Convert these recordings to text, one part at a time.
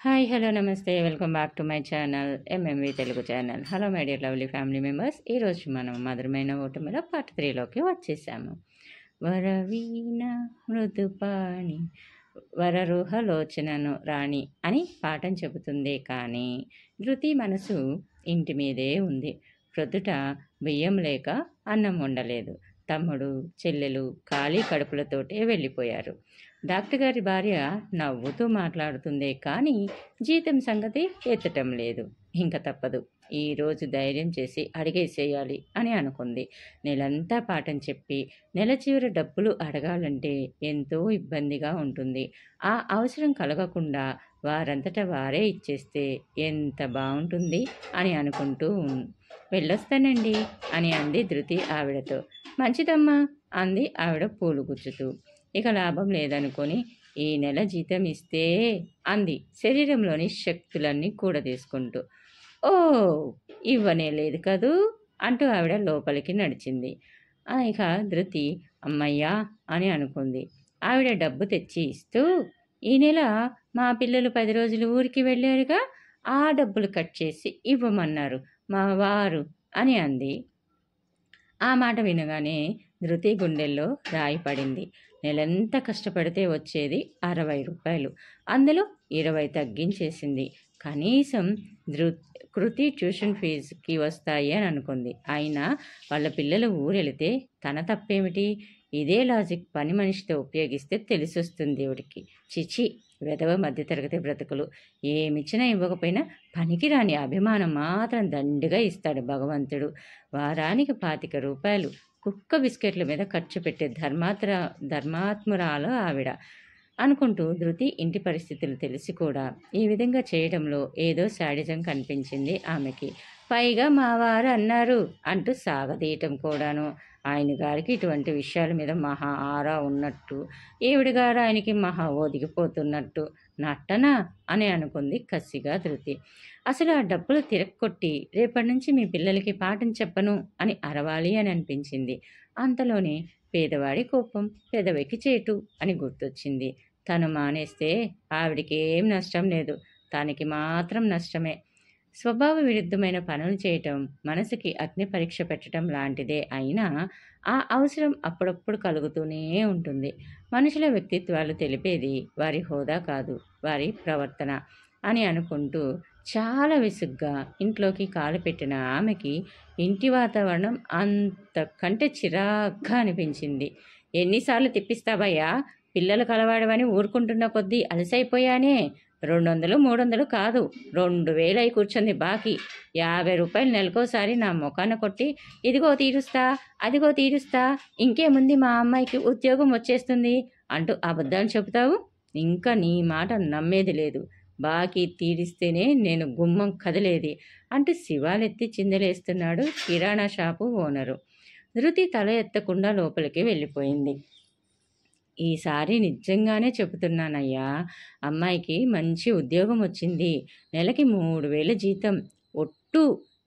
Hi hello నమస్తే welcome back to my channel MMV Telugu channel. Hello my dear lovely family members. ఈరోజు మనం మధురమైన ఓటమిలో part 3లోకి వచ్చేసాము. వరవీణ మృదుపాణి వరరుహలోచనను రాణి అని పాఠం చెబుతుంది. కానీ ధృతి మనసు ఇంటి మీదే ఉంది. ప్రొద్దుట బియ్యం లేక అన్నం వండలేదు. తమ్ముడు చెల్లెలు ఖాళీ కడుపులతోటే వెళ్ళిపోయారు. డాక్టర్ గారి భార్య నవ్వుతూ మాట్లాడుతుందే కానీ జీతం సంగతి ఎత్తటం లేదు. ఇంకా తప్పదు, ఈరోజు ధైర్యం చేసి అడిగేసేయాలి అని అనుకుంది. నెలంతా పాఠం చెప్పి నెల చివరి డబ్బులు అడగాలంటే ఎంతో ఇబ్బందిగా ఉంటుంది. ఆ అవసరం కలగకుండా వారంతట వారే ఇచ్చేస్తే ఎంత బాగుంటుంది అని అనుకుంటూ వెళ్ళొస్తానండి అని అంది ధృతి ఆవిడతో. మంచిదమ్మా అంది ఆవిడ పూలు గుచ్చుతూ. ఇక లాభం లేదనుకొని ఈ నెల జీతం ఇస్తే అంది శరీరంలోని శక్తులన్నీ కూడదీసుకుంటూ. ఓ ఇవ్వనే లేదు కదూ అంటూ ఆవిడ లోపలికి నడిచింది. ఇక ధృతి అమ్మయ్యా అని అనుకుంది. ఆవిడ డబ్బు తెచ్చి ఇస్తూ, ఈ నెల మా పిల్లలు 10 రోజులు ఊరికి వెళ్ళారుగా, ఆ డబ్బులు కట్ చేసి ఇవ్వమన్నారు మా వారు అని అంది. ఆ మాట వినగానే ధృతి గుండెల్లో రాయి పడింది. నెలంతా కష్టపడితే వచ్చేది 60 రూపాయలు, అందులో 20 తగ్గించేసింది. కనీసం కృతి ట్యూషన్ ఫీజుకి వస్తాయి అని అనుకుంది. అయినా వాళ్ళ పిల్లలు ఊరెళితే తన తప్పేమిటి? ఇదే లాజిక్ పని మనిషితో ఉపయోగిస్తే తెలిసొస్తుంది దేవుడికి. చిచి, వెధవ మధ్యతరగతి బ్రతుకులు. ఏమిచ్చినా ఇవ్వకపోయినా పనికిరాని అభిమానం మాత్రం దండిగా ఇస్తాడు భగవంతుడు. వారానికి 25 రూపాయలు కుక్క బిస్కెట్ల మీద ఖర్చు పెట్టే ధర్మాత్మురాలు ఆవిడ అనుకుంటూ ధృతి ఇంటి పరిస్థితులు తెలిసి కూడా ఈ విధంగా చేయడంలో ఏదో శాడిజం కనిపించింది ఆమెకి. పైగా మా వారు అన్నారు అంటూ సాగదీయటం కూడాను. ఆయన గారికి ఇటువంటి విషయాల మీద మహా ఆరా ఉన్నట్టు, ఈవిడి గారు ఆయనకి మహా ఒదిగిపోతున్నట్టు. నట్టనా అని అనుకుంది కసిగా ధృతి. అసలు ఆ డబ్బులు తిరక్కొట్టి రేపటి నుంచి మీ పిల్లలకి పాఠం చెప్పను అని అరవాలి అని అనిపించింది. అంతలోనే పేదవాడి కోపం పెదవికి చేటు అని గుర్తొచ్చింది. తను మానేస్తే ఆవిడికి ఏం నష్టం లేదు, తనకి మాత్రం నష్టమే. స్వభావ విరుద్ధమైన పనులు చేయటం మనసుకి అగ్ని పరీక్ష పెట్టడం లాంటిదే. అయినా ఆ అవసరం అప్పుడప్పుడు కలుగుతూనే ఉంటుంది. మనుషుల వ్యక్తిత్వాలు తెలిపేది వారి హోదా కాదు, వారి ప్రవర్తన అని అనుకుంటూ చాలా విసుగ్గా ఇంట్లోకి కాలు పెట్టిన ఆమెకి ఇంటి వాతావరణం అంతకంటే చిరాగ్గా అనిపించింది. ఎన్నిసార్లు తిప్పిస్తావయ్యా? పిల్లలు కలవాడవని ఊరుకుంటున్న కొద్దీ అలసైపోయానే. 200 300 కాదు, 2000 అయి కూర్చుంది బాకీ. 50 రూపాయలు నెలకోసారి నా ముఖాన కొట్టి ఇదిగో తీరుస్తా అదిగో తీరుస్తా, ఇంకేముంది మా అమ్మాయికి ఉద్యోగం వచ్చేస్తుంది అంటూ అబద్ధాలు చెబుతావు. ఇంకా నీ మాట నమ్మేది లేదు. బాకీ తీరిస్తేనే నేను గుమ్మం కదిలేది అంటూ శివాలెత్తి చిందలేస్తున్నాడు కిరాణా షాపు ఓనరు. ధృతి తల ఎత్తకుండా లోపలికి వెళ్ళిపోయింది. ఈసారి నిజంగానే చెబుతున్నానయ్యా, అమ్మాయికి మంచి ఉద్యోగం వచ్చింది. నెలకి 3000 జీతం. ఒట్టు,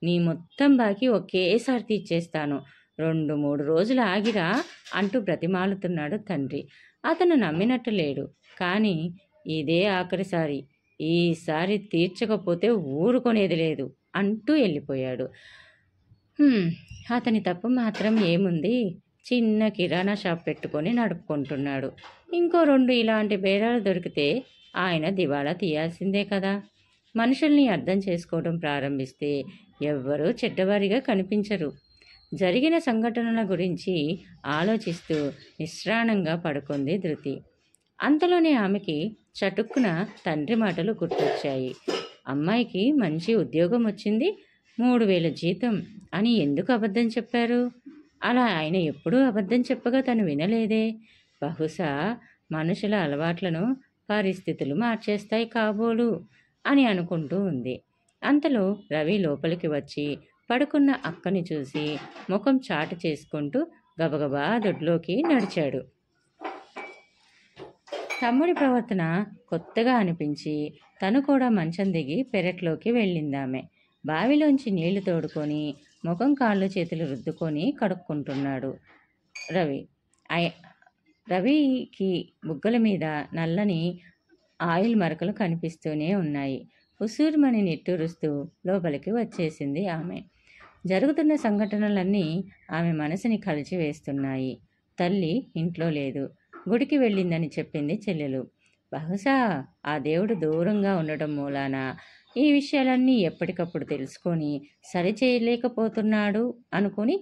నీ మొత్తం బాకీ ఒకేసారి తీర్చేస్తాను. 2-3 రోజులు ఆగిరా అంటూ బ్రతిమాలుతున్నాడు తండ్రి. అతను నమ్మినట్టు లేడు. కానీ ఇదే ఆఖరిసారి, ఈసారి తీర్చకపోతే ఊరుకొనేది లేదు అంటూ వెళ్ళిపోయాడు. అతని తప్పు మాత్రం ఏముంది? చిన్న కిరాణా షాప్ పెట్టుకొని నడుపుకుంటున్నాడు. ఇంకో 2 ఇలాంటి బేరాలు దొరికితే ఆయన దివాళా తీయాల్సిందే కదా. మనుషుల్ని అర్థం చేసుకోవడం ప్రారంభిస్తే ఎవ్వరూ చెడ్డవారిగా కనిపించరు. జరిగిన సంఘటనల గురించి ఆలోచిస్తూ నిశ్రాణంగా పడుకుంది ధృతి. అంతలోనే ఆమెకి చటుక్కున తండ్రి మాటలు గుర్తొచ్చాయి. అమ్మాయికి మంచి ఉద్యోగం వచ్చింది, 3000 జీతం అని ఎందుకు అబద్ధం చెప్పారు? అలా ఆయన ఎప్పుడూ అబద్ధం చెప్పగా తను వినలేదే. బహుశా మనుషుల అలవాట్లను పరిస్థితులు మార్చేస్తాయి కాబోలు అని అనుకుంటూ ఉంది. అంతలో రవి లోపలికి వచ్చి పడుకున్న అక్కని చూసి ముఖం చాటు చేసుకుంటూ గబగబా దొడ్లోకి నడిచాడు. తమ్ముడి ప్రవర్తన కొత్తగా అనిపించి తను కూడా మంచం దిగి పెరట్లోకి వెళ్ళిందామె. బావిలోంచి నీళ్లు తోడుకొని ముఖం కాళ్ళు చేతులు రుద్దుకొని కడుక్కుంటున్నాడు రవి. రవికి బుగ్గల మీద నల్లని ఆయిల్ మరకలు కనిపిస్తూనే ఉన్నాయి. ఉసూరుమని నిట్టూరుస్తూ లోపలికి వచ్చేసింది ఆమె. జరుగుతున్న సంఘటనలన్నీ ఆమె మనసుని కలిచివేస్తున్నాయి. తల్లి ఇంట్లో లేదు, గుడికి వెళ్ళిందని చెప్పింది చెల్లెలు. బహుశా ఆ దేవుడు దూరంగా ఉండటం మూలాన ఈ విషయాలన్నీ ఎప్పటికప్పుడు తెలుసుకొని సరిచేయలేకపోతున్నాడు అనుకుని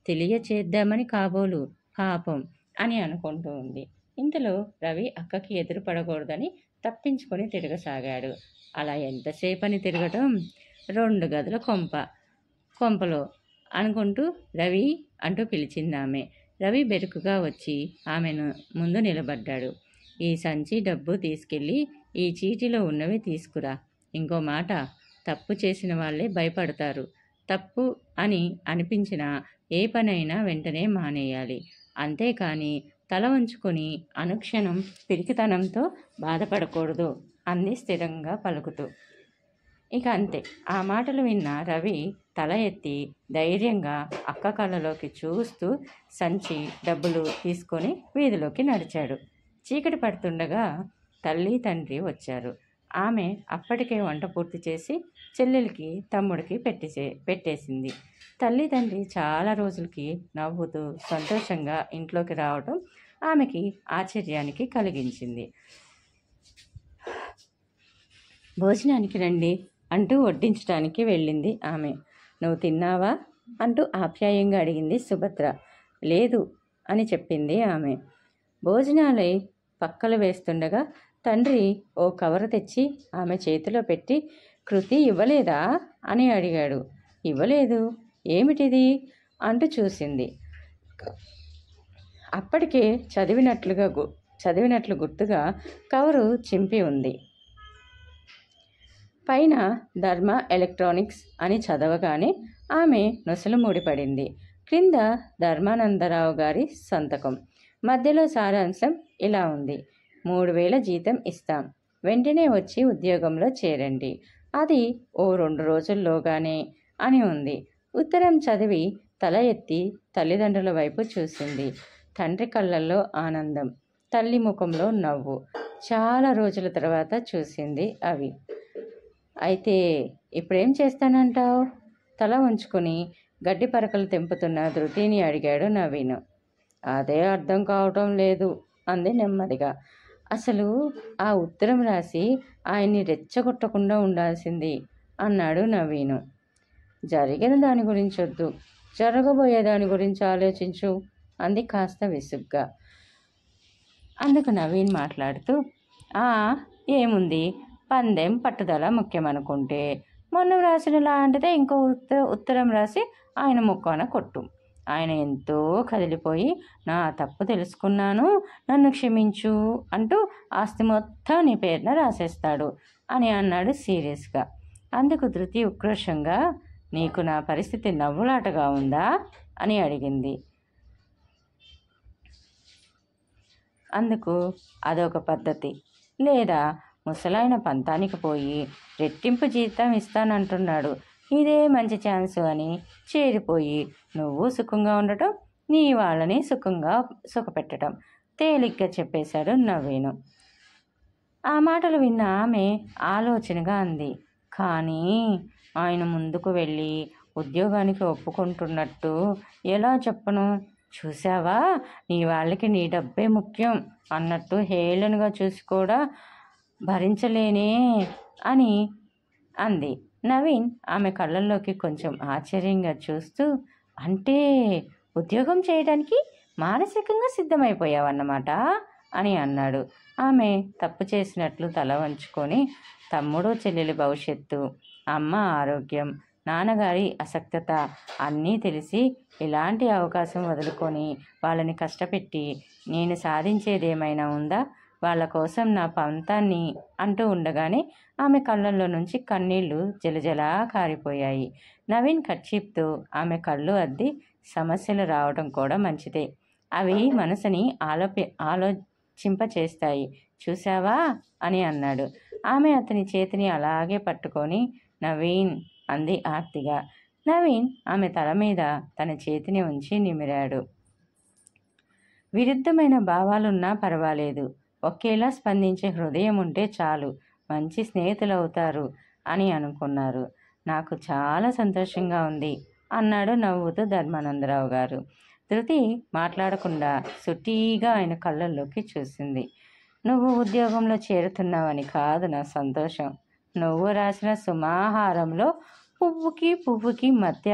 తెలియచేద్దామని కాబోలు పాపం అని అనుకుంటూ ఉంది. ఇంతలో రవి అక్కకి ఎదురు పడకూడదని తప్పించుకొని తిరగసాగాడు. అలా ఎంతసేపని తిరగటం? 2 గదుల కొంపలో అనుకుంటూ రవి అంటూ పిలిచిందామె. రవి బెరుకుగా వచ్చి ఆమెను ముందు నిలబడ్డాడు. ఈ సంచి డబ్బు తీసుకెళ్ళి ఈ చీటిలో ఉన్నవి తీసుకురా. ఇంకో మాట, తప్పు చేసిన వాళ్ళే భయపడతారు. తప్పు అని అనిపించిన ఏ పనైనా వెంటనే మానేయాలి. అంతేకాని తల వంచుకొని అనుక్షణం పిరికితనంతో బాధపడకూడదు అంది స్థిరంగా పలుకుతూ. ఇక అంతే. ఆ మాటలు విన్న రవి తల ఎత్తి ధైర్యంగా అక్క కళ్ళలోకి చూస్తూ సంచి డబ్బులు తీసుకొని వీధిలోకి నడిచాడు. చీకటి పడుతుండగా తల్లి తండ్రి వచ్చారు. ఆమె అప్పటికే వంట పూర్తి చేసి చెల్లెలికి తమ్ముడికి పెట్టేసింది. తల్లి తండ్రి చాలా రోజులకి నవ్వుతూ సంతోషంగా ఇంట్లోకి రావడం ఆమెకి ఆశ్చర్యానికి కలిగించింది. భోజనానికి రండి అంటూ వడ్డించడానికి వెళ్ళింది ఆమె. నువ్వు తిన్నావా అంటూ ఆప్యాయంగా అడిగింది సుభద్ర. లేదు అని చెప్పింది ఆమె. భోజనాలై పక్కలు వేస్తుండగా తండ్రి ఓ కవర్ తెచ్చి ఆమె చేతిలో పెట్టి, కృతి ఇవ్వలేదా అని అడిగాడు. ఇవ్వలేదు. ఏమిటిది అంటూ చూసింది. అప్పటికే చదివినట్లు గుర్తుగా కవరు చింపి ఉంది. పైన ధర్మ ఎలక్ట్రానిక్స్ అని చదవగానే ఆమె నొసలు ముడిపడింది. క్రింద ధర్మానందరావు గారి సంతకం. మధ్యలో సారాంశం ఇలా ఉంది: 3000 జీతం ఇస్తాం, వెంటనే వచ్చి ఉద్యోగంలో చేరండి. అది ఓ 2 రోజుల్లోగానే అని ఉంది. ఉత్తరం చదివి తల ఎత్తి తల్లిదండ్రుల వైపు చూసింది. తండ్రి కళ్ళల్లో ఆనందం, తల్లి ముఖంలో నవ్వు. చాలా రోజుల తర్వాత చూసింది అవి. అయితే ఇప్పుడేం చేస్తానంటావు? తల ఉంచుకొని గడ్డి పరకలు తెంపుతున్న ధృతిని అడిగాడు నవీన్. అదే అర్థం కావటం లేదు అంది నెమ్మదిగా. అసలు ఆ ఉత్తరం రాసి ఆయన్ని రెచ్చగొట్టకుండా ఉండాల్సింది అన్నాడు నవీను. జరిగిన దాని గురించి వద్దు, జరగబోయే దాని గురించి ఆలోచించు అంది కాస్త విసుగ్గా. అందుకు నవీన్ మాట్లాడుతూ, ఏముంది, పందెం పట్టుదల ముఖ్యమనుకుంటే మొన్న రాసిన లాంటిదే ఇంకో ఉత్తరం రాసి ఆయన ముక్కాన కొట్టు. ఆయన ఎంతో కదిలిపోయి, నా తప్పు తెలుసుకున్నాను, నన్ను క్షమించు అంటూ ఆస్తి మొత్తం నీ పేరున రాసేస్తాడు అని అన్నాడు సీరియస్గా. అందుకు ధృతి ఉక్రోషంగా, నీకు నా పరిస్థితి నవ్వులాటగా ఉందా అని అడిగింది. అందుకు అదొక పద్ధతి. లేదా ముసలాయన పంతానికి పోయి రెట్టింపు జీతం ఇస్తానంటున్నాడు, ఇదే మంచి ఛాన్సు అని చేరిపోయి నువ్వు సుఖంగా ఉండటం, నీ వాళ్ళని సుఖపెట్టడం తేలిగ్గా చెప్పేశాడు నవీను. ఆ మాటలు విన్న ఆమె ఆలోచనగా అంది. కానీ ఆయన ముందుకు వెళ్ళి ఉద్యోగానికి ఒప్పుకుంటున్నట్టు ఎలా చెప్పను? చూసావా, నీ వాళ్ళకి నీ డబ్బే ముఖ్యం అన్నట్టు హేళనగా చూసి కూడా భరించలేనే అని అంది. నవీన్ ఆమె కళ్ళల్లోకి కొంచెం ఆశ్చర్యంగా చూస్తూ, అంటే ఉద్యోగం చేయడానికి మానసికంగా సిద్ధమైపోయావన్నమాట అని అన్నాడు. ఆమె తప్పు చేసినట్లు తల వంచుకొని, తమ్ముడు చెల్లెలి భవిష్యత్తు, అమ్మ ఆరోగ్యం, నాన్నగారి అసక్తత అన్నీ తెలిసి ఇలాంటి అవకాశం వదులుకొని వాళ్ళని కష్టపెట్టి నేను సాధించేదేమైనా ఉందా? వాళ్ళ కోసం నా పంతాన్ని అంటూ ఉండగానే ఆమె కళ్ళల్లో నుంచి కన్నీళ్లు జలజలా కారిపోయాయి. నవీన్ కర్చీప్తో ఆమె కళ్ళు అద్ది, సమస్యలు రావడం కూడా మంచిదే, అవి మనసుని ఆలోచింపచేస్తాయి చూసావా అని అన్నాడు. ఆమె అతని చేతిని అలాగే పట్టుకొని, నవీన్ అంది ఆర్తిగా. నవీన్ ఆమె తల మీద తన చేతిని ఉంచి నిమిరాడు. విరుద్ధమైన భావాలున్నా పర్వాలేదు, ఒకేలా స్పందించే హృదయం ఉంటే చాలు, మంచి స్నేహితులు అవుతారు అని అనుకున్నారు. నాకు చాలా సంతోషంగా ఉంది అన్నాడు నవ్వుతూ ధర్మానందరావు గారు. ధృతి మాట్లాడకుండా సుటీగా ఆయన కళ్ళల్లోకి చూసింది. నువ్వు ఉద్యోగంలో చేరుతున్నావని కాదు నా సంతోషం, నువ్వు రాసిన సుమాహారంలో పువ్వుకి పువ్వుకి మధ్య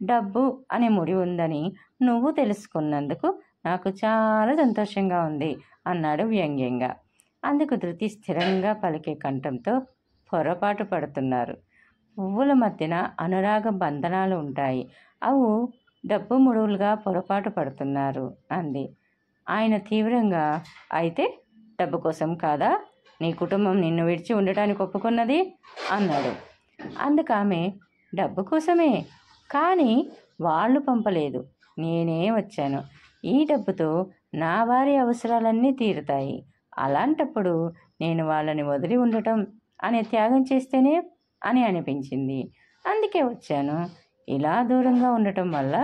డబ్బు అనే ముడి ఉందని నువ్వు తెలుసుకున్నందుకు నాకు చాలా సంతోషంగా ఉంది అన్నాడు వ్యంగ్యంగా. అందుకు ధృతి స్థిరంగా పలికే కంఠంతో, పొరపాటు పడుతున్నారు, పువ్వుల మధ్యన అనురాగ బంధనాలు ఉంటాయి, అవు డబ్బు ముడువులుగా పొరపాటు పడుతున్నారు అంది. ఆయన తీవ్రంగా, అయితే డబ్బు కోసం కాదా నీ కుటుంబం నిన్ను విడిచి ఉండటానికి ఒప్పుకున్నది అన్నాడు. అందుకామె, డబ్బు కోసమే, కానీ వాళ్ళు పంపలేదు, నేనే వచ్చాను. ఈ డబ్బుతో నా వారి అవసరాలన్నీ తీరుతాయి. అలాంటప్పుడు నేను వాళ్ళని వదిలి ఉండటం అనే త్యాగం చేస్తేనే అని అనిపించింది, అందుకే వచ్చాను. ఇలా దూరంగా ఉండటం వల్ల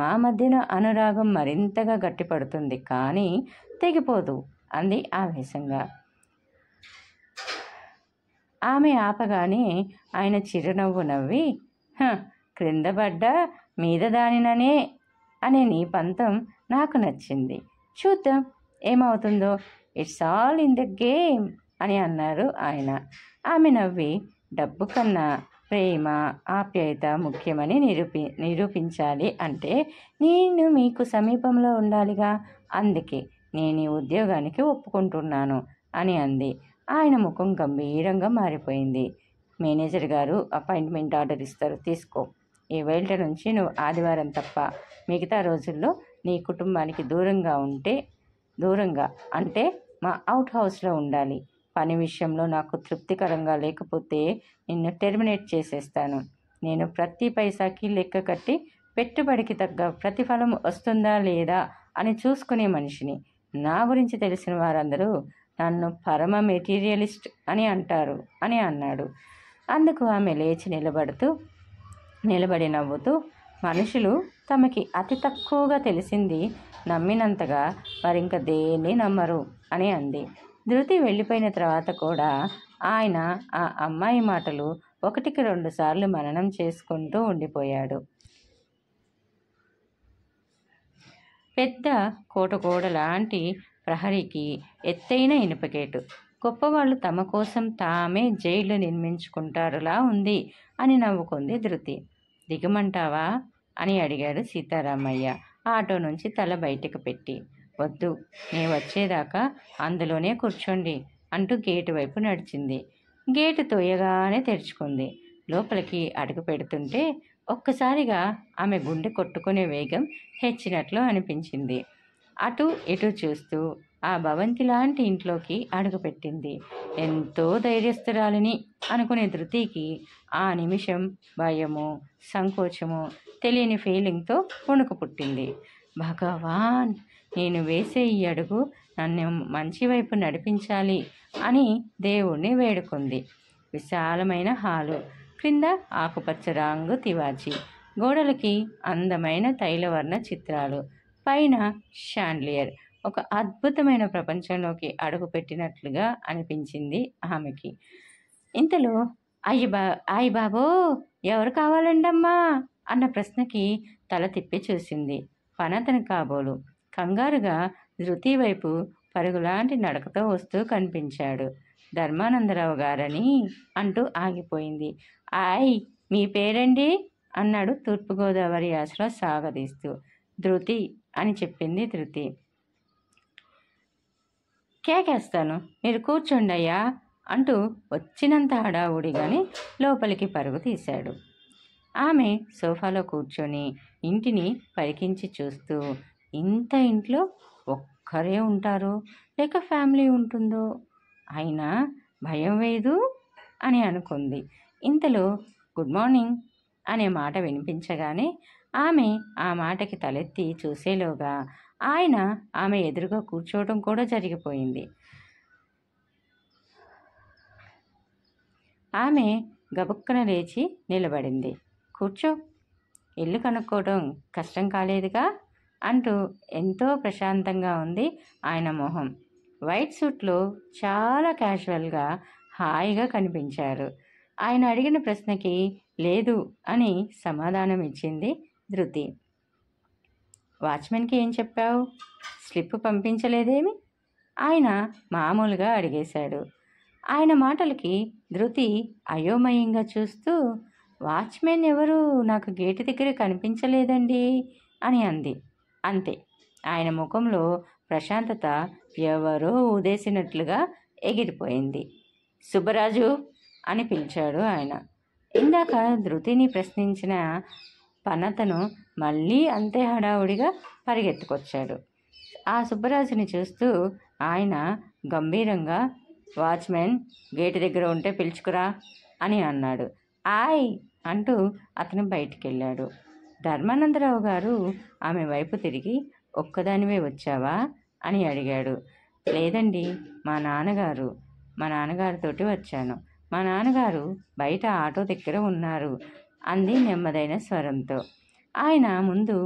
మా మధ్యన అనురాగం మరింతగా గట్టిపడుతుంది, కానీ తెగిపోదు అంది ఆవేశంగా. ఆమె ఆపగానే ఆయన చిరునవ్వు నవ్వి, క్రింద పడ్డ మీద దానిననే అనే నీ పంతం నాకు నచ్చింది, చూద్దాం ఏమవుతుందో, it's all in the game అని అన్నారు ఆయన. ఆమె నవ్వి, డబ్బు కన్నా ప్రేమ ఆప్యాయత ముఖ్యమని నిరూపించాలి అంటే నేను మీకు సమీపంలో ఉండాలిగా, అందుకే నేను ఈ ఉద్యోగానికి ఒప్పుకుంటున్నాను అని అంది. ఆయన ముఖం గంభీరంగా మారిపోయింది. మేనేజర్ గారు అపాయింట్మెంట్ ఆర్డర్ ఇస్తారు, తీసుకో. ఈ వేళ నుంచి నువ్వు ఆదివారం తప్ప మిగతా రోజుల్లో నీ కుటుంబానికి దూరంగా అంటే మా అవుట్ హౌస్లో ఉండాలి. పని విషయంలో నాకు తృప్తికరంగా లేకపోతే నిన్ను టెర్మినేట్ చేసేస్తాను. నేను ప్రతి పైసాకి లెక్క కట్టి పెట్టుబడికి తగ్గ ప్రతిఫలం వస్తుందా లేదా అని చూసుకునే మనిషిని. నా గురించి తెలిసిన వారందరూ నన్ను పరమ మెటీరియలిస్ట్ అని అంటారు అని అన్నాడు. అందుకు ఆమె లేచి నిలబడి నవ్వుతూ, మనుషులు తమకి అతి తక్కువగా తెలిసింది నమ్మినంతగా మరింక దేన్ని నమ్మరు అని అంది. ధృతి వెళ్ళిపోయిన తర్వాత కూడా ఆయన ఆ అమ్మాయి మాటలు 1-2 సార్లు మననం చేసుకుంటూ ఉండిపోయాడు. పెద్ద కోటగోడ లాంటి ప్రహరీకి ఎత్తైన ఇనుపగేటు. గొప్పవాళ్ళు తమ కోసం తామే జైలు నిర్మించుకుంటారులా ఉంది అని నవ్వుకుంది ధృతి. దిగమంటావా అని అడిగాడు సీతారామయ్య ఆటో నుంచి తల బయటకు పెట్టి. వద్దు, నే వచ్చేదాకా అందులోనే కూర్చోండి అంటూ గేటు వైపు నడిచింది. గేటు తోయగానే తెరుచుకుంది. లోపలికి అడుగు పెడుతుంటే ఒక్కసారిగా ఆమె గుండె కొట్టుకునే వేగం హెచ్చినట్లు అనిపించింది. అటు ఇటు చూస్తూ ఆ భవంతి లాంటి ఇంట్లోకి అడుగుపెట్టింది. ఎంతో ధైర్యస్తురాలిని అనుకునే ధృతికి ఆ నిమిషం భయము, సంకోచము, తెలియని ఫీలింగ్తో వణుకు పుట్టింది. భగవాన్, నేను వేసే ఈ అడుగు నన్ను మంచి వైపు నడిపించాలి అని దేవుణ్ణి వేడుకుంది. విశాలమైన హాలు, క్రింద ఆకుపచ్చ రంగు తివాచి, గోడలకి అందమైన తైలవర్ణ చిత్రాలు, పైన షాండ్లియర్. ఒక అద్భుతమైన ప్రపంచంలోకి అడుగుపెట్టినట్లుగా అనిపించింది ఆమెకి. ఇంతలో అయ్య బాబో, ఎవరు కావాలండమ్మా అన్న ప్రశ్నకి తల తిప్పి చూసింది. పనతను కాబోలు కంగారుగా ధృతి వైపు పరుగులాంటి నడకతో వస్తూ కనిపించాడు. ధర్మానందరావు గారని అంటూ ఆగిపోయింది. ఆయ్, మీ పేరండి అన్నాడు తూర్పుగోదావరి యాసలో సాగదీస్తూ. ధృతి అని చెప్పింది ధృతి. కేకేస్తాను, మీరు కూర్చోండి అయ్యా అంటూ వచ్చినంత హడావుడిగాని లోపలికి పరుగు తీశాడు. ఆమె సోఫాలో కూర్చొని ఇంటిని పరికించి చూస్తూ, ఇంత ఇంట్లో ఒక్కరే ఉంటారో లేక ఫ్యామిలీ ఉంటుందో, అయినా భయం వేయదు అని అనుకుంది. ఇంతలో గుడ్ మార్నింగ్ అనే మాట వినిపించగానే ఆమె ఆ మాటకి తలెత్తి చూసేలోగా ఆయన ఆమె ఎదురుగా కూర్చోవడం కూడా జరిగిపోయింది. ఆమె గబుక్కన లేచి నిలబడింది. కూర్చో, ఇల్లు కనుక్కోవడం కష్టం కాలేదుగా అంటూ ఎంతో ప్రశాంతంగా ఉంది ఆయన మొహం. వైట్ సూట్లో చాలా క్యాజువల్గా హాయిగా కనిపించారు. ఆయన అడిగిన ప్రశ్నకి లేదు అని సమాధానం ఇచ్చింది ధృతి. వాచ్మెన్కి ఏం చెప్పావు? స్లిప్ పంపించలేదేమి? ఆయన మామూలుగా అడిగేశాడు. ఆయన మాటలకి ధృతి అయోమయంగా చూస్తూ, వాచ్మెన్ ఎవరు నాకు గేటు దగ్గర కనిపించలేదండి అని అంది. అంతే. ఆయన ముఖంలో ప్రశాంతత ఎవరో ఊదేసినట్లుగా ఎగిరిపోయింది. సుబ్బరాజు అని పిలిచాడు ఆయన. ఇందాక ధృతిని ప్రశ్నించిన పనతను మళ్ళీ అంతే హడావుడిగా పరిగెత్తుకొచ్చాడు. ఆ సుబ్బరాజుని చూస్తూ ఆయన గంభీరంగా, వాచ్మెన్ గేటు దగ్గర ఉంటే పిలుచుకురా అని అన్నాడు. ఆయ్ అంటూ అతను బయటికి వెళ్ళాడు. ధర్మానందరావు గారు ఆమె వైపు తిరిగి, ఒక్కదానివే వచ్చావా అని అడిగాడు. లేదండి, మా నాన్నగారితోటి వచ్చాను. మా నాన్నగారు బయట ఆటో దగ్గర ఉన్నారు అంది నెమ్మదైన స్వరంతో. ఆయన ముందు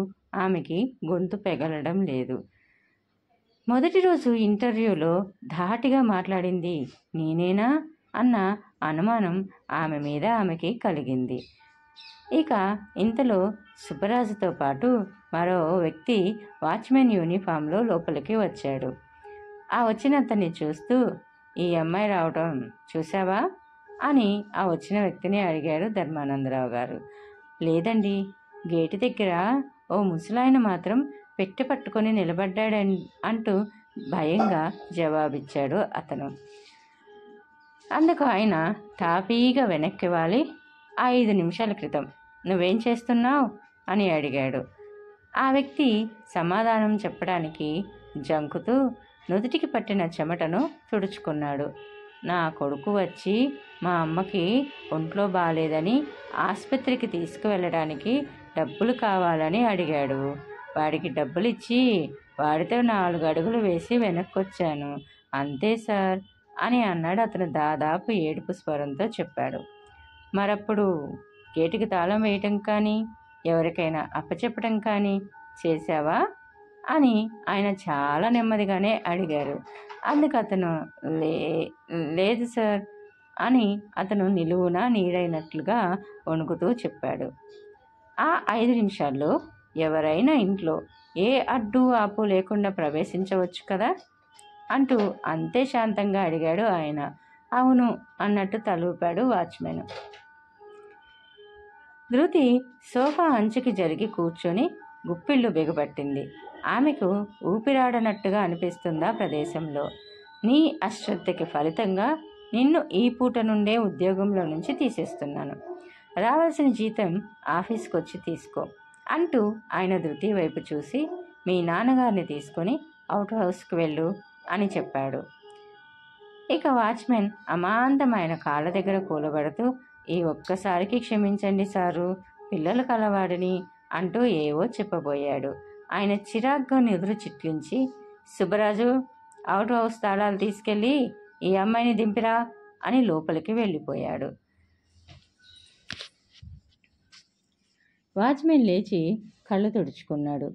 ఆమెకి గొంతు పెగలడం లేదు. మొదటి రోజు ఇంటర్వ్యూలో ధాటిగా మాట్లాడింది నేనేనా అన్న అనుమానం ఆమె మీద ఆమెకి కలిగింది. ఇక ఇంతలో సుబ్బరాజుతో పాటు మరో వ్యక్తి వాచ్మెన్ యూనిఫామ్లో లోపలికి వచ్చాడు. ఆ వచ్చిన అతన్ని చూస్తూ, ఈ అమ్మాయి రావటం చూసావా అని ఆ వచ్చిన వ్యక్తిని అడిగాడు ధర్మానందరావు గారు. లేదండి, గేటు దగ్గర ఓ ముసలాయన మాత్రం పెట్టి పట్టుకొని నిలబడ్డాడని అంటూ భయంగా జవాబిచ్చాడు అతను. అందుకు ఆయన తాపీగా వెనక్కి వాలి, 5 నిమిషాల క్రితం నువ్వేం చేస్తున్నావు అని అడిగాడు. ఆ వ్యక్తి సమాధానం చెప్పడానికి జంకుతూ నుదుటికి పట్టిన చెమటను తుడుచుకున్నాడు. నా కొడుకు వచ్చి మా అమ్మకి ఒంట్లో బాగాలేదని ఆసుపత్రికి తీసుకువెళ్ళడానికి డబ్బులు కావాలని అడిగాడు. వాడికి డబ్బులు ఇచ్చి వాడితో 4 అడుగులు వేసి వెనక్కొచ్చాను, అంతే సార్ అని అన్నాడు అతను దాదాపు ఏడుపు స్వరంతో చెప్పాడు. మరప్పుడు గేటుకి తాళం వేయటం కానీ ఎవరికైనా అప్పచెప్పటం కానీ చేశావా అని ఆయన చాలా నెమ్మదిగానే అడిగారు. అందుకు అతను లేదు సార్ అని అతను నిలువునా నీడైనట్లుగా వణుకుతూ చెప్పాడు. ఆ 5 నిమిషాల్లో ఎవరైనా ఇంట్లో ఏ అడ్డు ఆపు లేకుండా ప్రవేశించవచ్చు కదా అంటూ అంతే శాంతంగా అడిగాడు ఆయన. అవును అన్నట్టు తలూపాడు వాచ్మెన్. ధృతి సోఫా అంచుకి జరిగి కూర్చొని గుప్పిళ్ళు బిగపట్టింది. ఆమెకు ఊపిరాడనట్టుగా అనిపిస్తుందా ప్రదేశంలో. నీ అశ్రద్ధకి ఫలితంగా నిన్ను ఈ పూట నుండే ఉద్యోగంలో నుంచి తీసేస్తున్నాను. రావాల్సిన జీతం ఆఫీస్కి వచ్చి తీసుకో అంటూ ఆయన ధృతి వైపు చూసి, మీ నాన్నగారిని తీసుకొని అవుట్ హౌస్కి వెళ్ళు అని చెప్పాడు. ఇక వాచ్మెన్ అమాంతం ఆయన కాళ్ళ దగ్గర కూలబడుతూ, ఈ ఒక్కసారికి క్షమించండి సారు, పిల్లలు కలవాడిని అంటూ ఏవో చెప్పబోయాడు. ఆయన చిరాగ్గా నిదురు చిట్లించి, సుబ్బరాజు అవుట్ హౌస్ తాళాలు తీసుకెళ్ళి ఈ అమ్మాయిని దింపిరా అని లోపలికి వెళ్ళిపోయాడు. వాచ్మెన్ లేచి కళ్ళు తుడుచుకున్నాడు.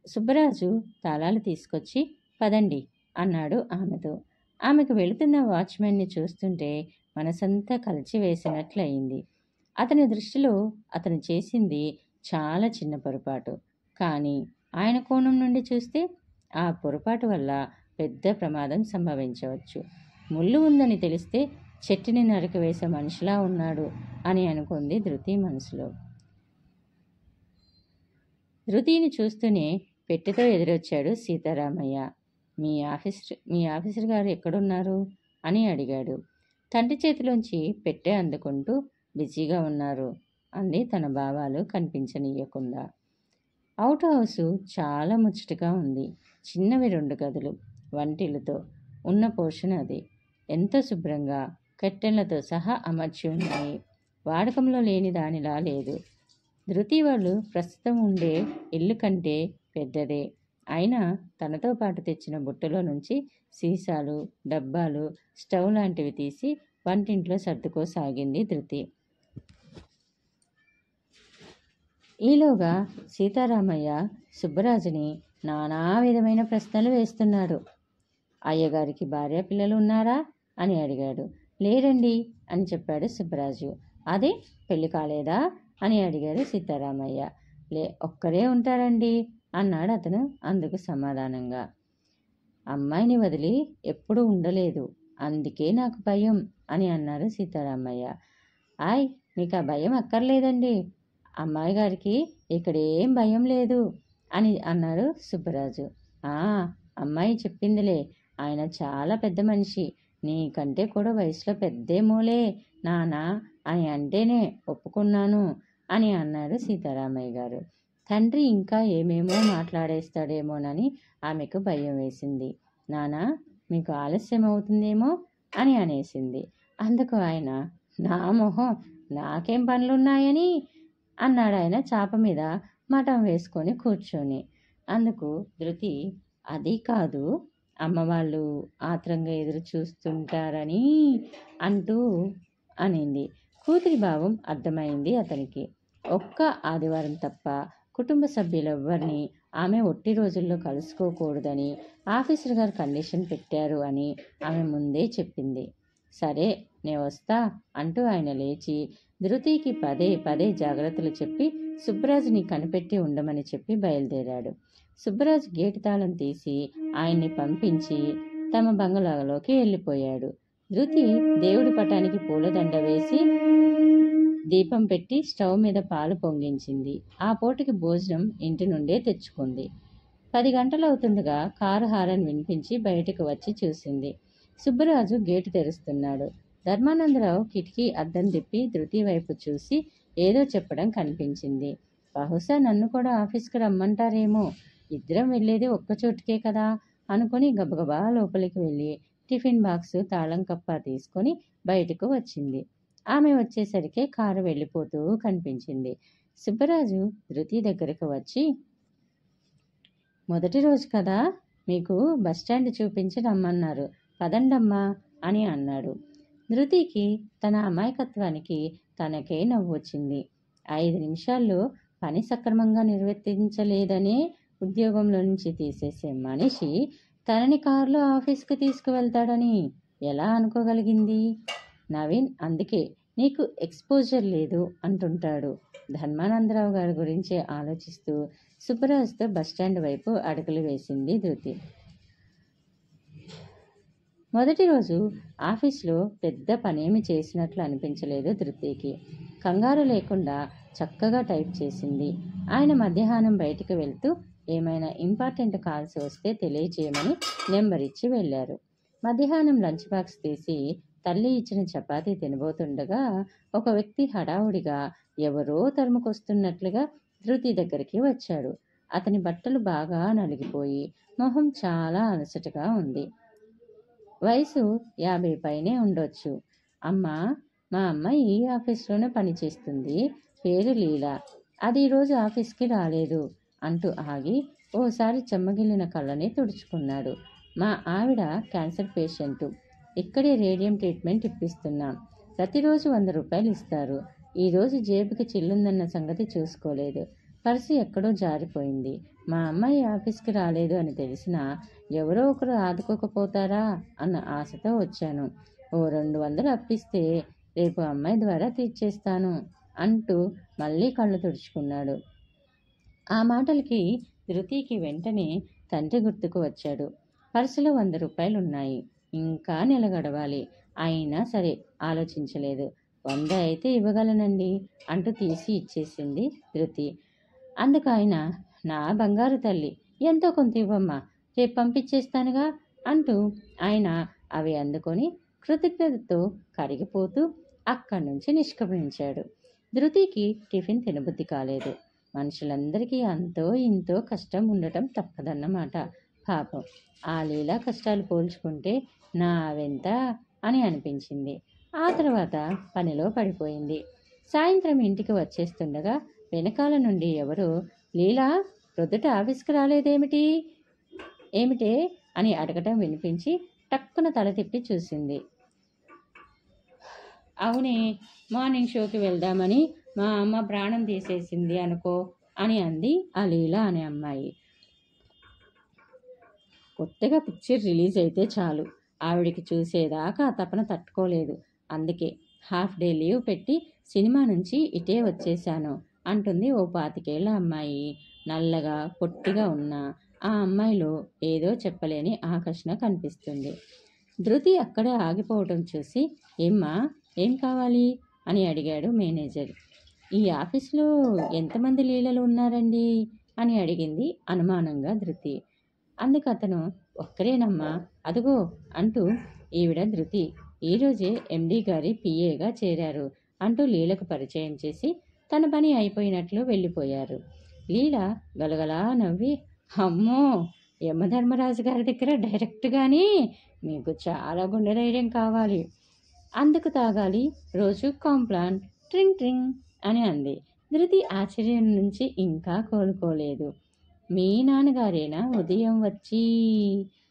సుబ్బరాజు తాళాలు తీసుకొచ్చి పదండి అన్నాడు ఆమెతో. ఆమెకు వెళుతున్న వాచ్మెన్ని చూస్తుంటే మనసంతా కలిచివేసినట్లయింది. అతని దృష్టిలో అతను చేసింది చాలా చిన్న పొరపాటు. కానీ ఆయన కోణం నుండి చూస్తే ఆ పొరపాటు వల్ల పెద్ద ప్రమాదం సంభవించవచ్చు. ముళ్ళు ఉందని తెలిస్తే చెట్టుని నరికివేసే మనిషిలా ఉన్నాడు అని అనుకుంది ధృతి మనసులో. ధృతిని చూస్తూనే పెట్టెతో ఎదురొచ్చాడు సీతారామయ్య. మీ ఆఫీసర్ గారు ఎక్కడున్నారు అని అడిగాడు. తండ్రి చేతిలోంచి పెట్టె అందుకుంటూ బిజీగా ఉన్నారు అంది తన భావాలు కనిపించనీయకుండా. అవుట్ హౌసు చాలా ముచ్చటగా ఉంది. చిన్నవి 2 గదులు, వంటిలతో ఉన్న పోర్షన్ అది. ఎంతో శుభ్రంగా కట్టెలతో సహా అమర్చి ఉన్నాయి. వాడకంలో లేని దానిలా లేదు. ధృతి వాళ్ళు ప్రస్తుతం ఉండే ఇల్లు కంటే పెద్దదే. అయినా తనతో పాటు తెచ్చిన బుట్టలో నుంచి సీసాలు, డబ్బాలు, స్టవ్ లాంటివి తీసి వంటింట్లో సర్దుకోసాగింది ధృతి. ఈలోగా సీతారామయ్య సుబ్బరాజుని నానా విధమైన ప్రశ్నలు వేస్తున్నాడు. అయ్యగారికి భార్య పిల్లలు ఉన్నారా అని అడిగాడు. లేరండి అని చెప్పాడు సుబ్బరాజు. అదే పెళ్లి కాలేదా అని అడిగాడు సీతారామయ్య. ఒక్కరే ఉంటారండి అన్నాడు అతను అందుకు సమాధానంగా. అమ్మాయిని వదిలి ఎప్పుడూ ఉండలేదు, అందుకే నాకు భయం అని అన్నారు సీతారామయ్య. ఆయ్, మీకు ఆ భయం అక్కర్లేదండి, అమ్మాయి గారికి ఇక్కడేం భయం లేదు అని అన్నాడు సుబ్బరాజు. అమ్మాయి చెప్పిందిలే, ఆయన చాలా పెద్ద మనిషి, నీకంటే కూడా వయసులో పెద్దేమోలే నానా అని అంటేనే ఒప్పుకున్నాను అని అన్నాడు సీతారామయ్య గారు. తండ్రి ఇంకా ఏమేమో మాట్లాడేస్తాడేమోనని ఆమెకు భయం వేసింది. నానా, మీకు ఆలస్యం అవుతుందేమో అని అనేసింది. అందుకు ఆయన, నా మొహం, నాకేం పనులున్నాయని అన్నాడు ఆయన చాప మీద మఠం వేసుకొని కూర్చొని. అందుకు ధృతి, అది కాదు, అమ్మవాళ్ళు ఆత్రంగా ఎదురు చూస్తుంటారని అంటూ అనింది. కూతురి భావం అర్థమైంది అతనికి. ఒక్క ఆదివారం తప్ప కుటుంబ సభ్యులెవ్వరిని ఆమె ఒట్టి రోజుల్లో కలుసుకోకూడదని ఆఫీసర్ గారు కండిషన్ పెట్టారు అని ఆమె ముందే చెప్పింది. సరే, నే వస్తా అంటూ ఆయన లేచి ధృతికి పదే పదే జాగ్రత్తలు చెప్పి సుబ్బరాజుని కనిపెట్టి ఉండమని చెప్పి బయలుదేరాడు. సుబ్బరాజు గేటు తాళం తీసి ఆయన్ని పంపించి తమ బంగళాలోకి వెళ్ళిపోయాడు. ధృతి దేవుడి పటానికి పూలదండ వేసి దీపం పెట్టి స్టవ్ మీద పాలు పొంగించింది. ఆ పూటకి భోజనం ఇంటి నుండే తెచ్చుకుంది. 10 గంటలవుతుండగా కారు హారన్ వినిపించి బయటకు వచ్చి చూసింది. సుబ్బరాజు గేటు తెరుస్తున్నాడు. ధర్మానందరావు కిటికీ అద్దం తిప్పి ధృతి వైపు చూసి ఏదో చెప్పడం కనిపించింది. బహుశా నన్ను కూడా ఆఫీస్కి రమ్మంటారేమో, ఇద్దరం వెళ్ళేది ఒక్కచోటుకే కదా అనుకుని గబగబా లోపలికి వెళ్ళి టిఫిన్ బాక్సు తాళం కప్ప తీసుకొని బయటకు వచ్చింది. ఆమె వచ్చేసరికి కారు వెళ్ళిపోతూ కనిపించింది. సుబ్బరాజు ధృతి దగ్గరకు వచ్చి, మొదటి రోజు కదా, మీకు బస్టాండ్ చూపించి రమ్మన్నారు, పదండమ్మా అని అన్నాడు. ధృతికి తన అమాయకత్వానికి తనకే నవ్వు వచ్చింది. 5 నిమిషాల్లో పని సక్రమంగా నిర్వర్తించలేదనే ఉద్యోగంలో నుంచి తీసేసే మనిషి తనని కారులో ఆఫీస్కి తీసుకువెళ్తాడని ఎలా అనుకోగలిగింది? నవీన్ అందుకే నీకు ఎక్స్పోజర్ లేదు అంటుంటాడు. ధర్మానందరావు గారి గురించి ఆలోచిస్తూ సుబ్బరాజుతో బస్టాండ్ వైపు అడుగులు వేసింది ధృతి. మొదటి రోజు ఆఫీస్లో పెద్ద పనేమి చేసినట్లు అనిపించలేదు ధృతికి. కంగారు లేకుండా చక్కగా టైప్ చేసింది. ఆయన మధ్యాహ్నం బయటకు వెళ్తూ ఏమైనా ఇంపార్టెంట్ కాల్స్ వస్తే తెలియజేయమని నెంబర్ ఇచ్చి వెళ్ళారు. మధ్యాహ్నం లంచ్ బాక్స్ తీసి తల్లి ఇచ్చిన చపాతీ తినబోతుండగా ఒక వ్యక్తి హడావుడిగా ఎవరో తరుముకొస్తున్నట్లుగా ధృతి దగ్గరికి వచ్చాడు. అతని బట్టలు బాగా నలిగిపోయి మొహం చాలా అలసటగా ఉంది. వయసు 50 పైనే ఉండొచ్చు. అమ్మా, మా అమ్మ ఈ ఆఫీస్లోనే పనిచేస్తుంది, పేరు లీలా, అది ఈరోజు ఆఫీస్కి రాలేదు అంటూ ఆగి ఓసారి చెమ్మగిల్లిన కళ్ళని తుడుచుకున్నాడు. మా ఆవిడ క్యాన్సర్ పేషెంటు, ఇక్కడే రేడియం ట్రీట్మెంట్ ఇప్పిస్తున్నాం, ప్రతిరోజు 100 రూపాయలు ఇస్తారు. ఈరోజు జేబుకి చిల్లుందన్న సంగతి చూసుకోలేదు, పర్సు ఎక్కడో జారిపోయింది. మా అమ్మాయి ఆఫీస్కి రాలేదు అని తెలిసినా ఎవరో ఒకరు ఆదుకోకపోతారా అన్న ఆశతో వచ్చాను. ఓ 200 అప్పిస్తే రేపు అమ్మాయి ద్వారా తీర్చేస్తాను అంటూ మళ్ళీ కళ్ళు తుడుచుకున్నాడు. ఆ మాటలకి ధృతికి వెంటనే తండ్రి గుర్తుకు వచ్చాడు. పర్సులో 100 రూపాయలు ఉన్నాయి, ఇంకా నెల గడవాలి. అయినా సరే ఆలోచించలేదు. 100 అయితే ఇవ్వగలనండి అంటూ తీసి ఇచ్చేసింది ధృతి. అందుకు ఆయన, నా బంగారు తల్లి, ఎంతో కొంత ఇవ్వమ్మా, రేపు పంపించేస్తానుగా అంటూ ఆయన అవి అందుకొని కృతజ్ఞతతో కరిగిపోతూ అక్కడి నుంచి నిష్క్రమించాడు. ధృతికి టిఫిన్ తినబుద్ధి కాలేదు. మనుషులందరికీ అంతో ఇంతో కష్టం ఉండటం తప్పదన్నమాట. పాపం ఆ లీలా కష్టాలు పోల్చుకుంటే నావెంత అని అనిపించింది. ఆ తర్వాత పనిలో పడిపోయింది. సాయంత్రం ఇంటికి వచ్చేస్తుండగా వెనకాల నుండి ఎవరో, లీలా, ప్రొద్దుట ఆఫీస్కి ఏమిటే అని అడగటం వినిపించి టక్కున తల తిప్పి చూసింది. అవునే, మార్నింగ్ షోకి వెళ్దామని మా అమ్మ ప్రాణం తీసేసింది అనుకో అని అంది ఆ లీలా అనే అమ్మాయి. కొత్తగా పిక్చర్ రిలీజ్ అయితే చాలు ఆవిడికి చూసేదాకా ఆ తపన తట్టుకోలేదు. అందుకే హాఫ్ డే లీవ్ పెట్టి సినిమా నుంచి ఇటే వచ్చేశాను అంటుంది ఓ 25 ఏళ్ల అమ్మాయి. నల్లగా పొట్టిగా ఉన్న ఆ అమ్మాయిలో ఏదో చెప్పలేని ఆకర్షణ కనిపిస్తుంది. ధృతి అక్కడే ఆగిపోవటం చూసి ఏమ్మా, ఏం కావాలి అని అడిగాడు మేనేజర్. ఈ ఆఫీసులో ఎంతమంది లీలలు ఉన్నారండి అని అడిగింది అనుమానంగా ధృతి. అందుకతను ఒక్కరేనమ్మా, అదుగో అంటూ ఈవిడ ధృతి ఈరోజే ఎండి గారి పిఏగా చేరారు అంటూ లీలకు పరిచయం చేసి తన పని అయిపోయినట్లు వెళ్ళిపోయారు. లీల గలగలా నవ్వి, అమ్మో, యమధర్మరాజు గారి దగ్గర డైరెక్ట్గానే మీకు చాలా గుండె ధైర్యం కావాలి. అందుకు తాగాలి రోజు కాంప్లాన్, ట్రింగ్ ట్రింగ్ అని అంది. ధృతి ఆశ్చర్యం నుంచి ఇంకా కోలుకోలేదు. మీ నాన్నగారేనా ఉదయం వచ్చి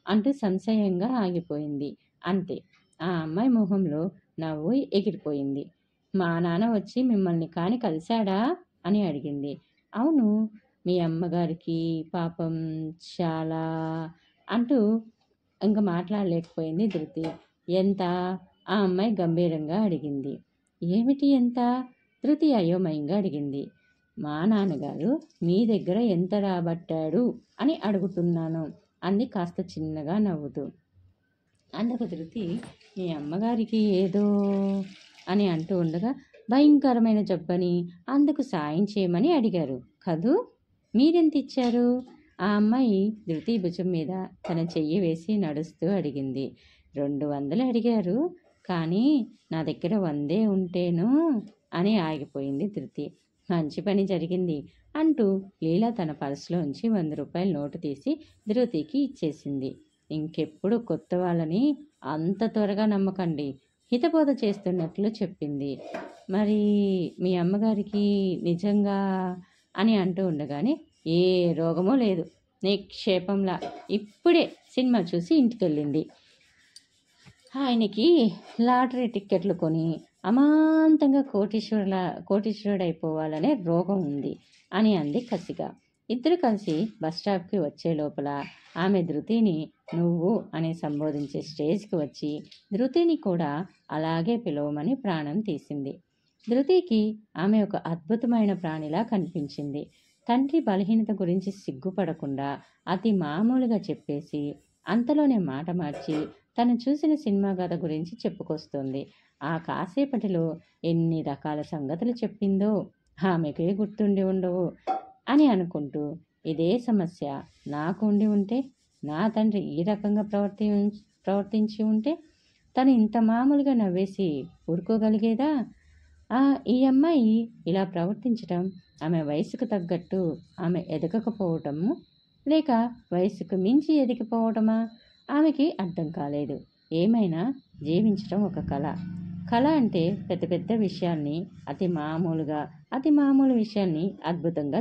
అంటూ సంశయంగా ఆగిపోయింది. అంతే, ఆ అమ్మాయి మొహంలో నవ్వు ఎగిరిపోయింది. మా నాన్న వచ్చి మిమ్మల్ని కాని కలిశాడా అని అడిగింది. అవును, మీ అమ్మగారికి పాపం చాలా అంటూ ఇంకా మాట్లాడలేకపోయింది ధృతి. ఎంత? ఆ అమ్మాయి గంభీరంగా అడిగింది. ఏమిటి ఎంత? ధృతి అయోమయంగా అడిగింది. మా నాన్నగారు మీ దగ్గర ఎంత రాబట్టాడు అని అడుగుతున్నాను అంది కాస్త చిన్నగా నవ్వుతూ. అందుకు ధృతి మీ అమ్మగారికి ఏదో అని అంటూ ఉండగా భయంకరమైన జబ్బని అందుకు సాయం చేయమని అడిగారు కదూ, మీరెంత ఇచ్చారు? ఆ అమ్మాయి ధృతి భుజం మీద తన చెయ్యి వేసి నడుస్తూ అడిగింది. 200 అడిగారు, కానీ నా దగ్గర 100 ఉంటేను అని ఆగిపోయింది ధృతి. మంచి పని జరిగింది అంటూ లీలా తన పర్సులోంచి 100 రూపాయల నోటు తీసి ధృతికి ఇచ్చేసింది. ఇంకెప్పుడు కొత్త వాళ్ళని అంత త్వరగా నమ్మకండి, హితబోధ చేస్తున్నట్లు చెప్పింది. మరి మీ అమ్మగారికి నిజంగా అని అంటూ ఉండగానే ఏ రోగమూ లేదు, నిక్షేపంలా ఇప్పుడే సినిమా చూసి ఇంటికెళ్ళింది. ఆయనకి లాటరీ టిక్కెట్లు కొని అమాంతంగా కోటీశ్వరుడైపోవాలనే రోగం ఉంది అని అంది కసిగా. ఇద్దరు కలిసి బస్టాప్కి వచ్చే లోపల ఆమె ధృతిని నువ్వు అని సంబోధించే స్టేజ్కి వచ్చి ధృతిని కూడా అలాగే పిలవమని ప్రాణం తీసింది. ధృతికి ఆమె ఒక అద్భుతమైన ప్రాణిలా కనిపించింది. తండ్రి బలహీనత గురించి సిగ్గుపడకుండా అతి మామూలుగా చెప్పేసి అంతలోనే మాట మార్చి తను చూసిన సినిమా కథ గురించి చెప్పుకొస్తుంది. ఆ కాసేపటిలో ఎన్ని రకాల సంగతులు చెప్పిందో ఆమెకే గుర్తుండి ఉండవు అని అనుకుంటూ, ఇదే సమస్య నాకు ఉండి ఉంటే, నా తండ్రి ఈ రకంగా ప్రవర్తించి ఉంటే తను ఇంత మామూలుగా నవ్వేసి ఊరుకోగలిగేదా? ఈ అమ్మాయి ఇలా ప్రవర్తించటం ఆమె వయసుకు తగ్గట్టు ఆమె ఎదగకపోవటము, లేక వయసుకు మించి ఎదిగిపోవటమా? ఆమెకి అర్థం కాలేదు. ఏమైనా జీవించటం ఒక కళ. కళ అంటే పెద్ద పెద్ద విషయాల్ని అతి మామూలు విషయాల్ని అద్భుతంగా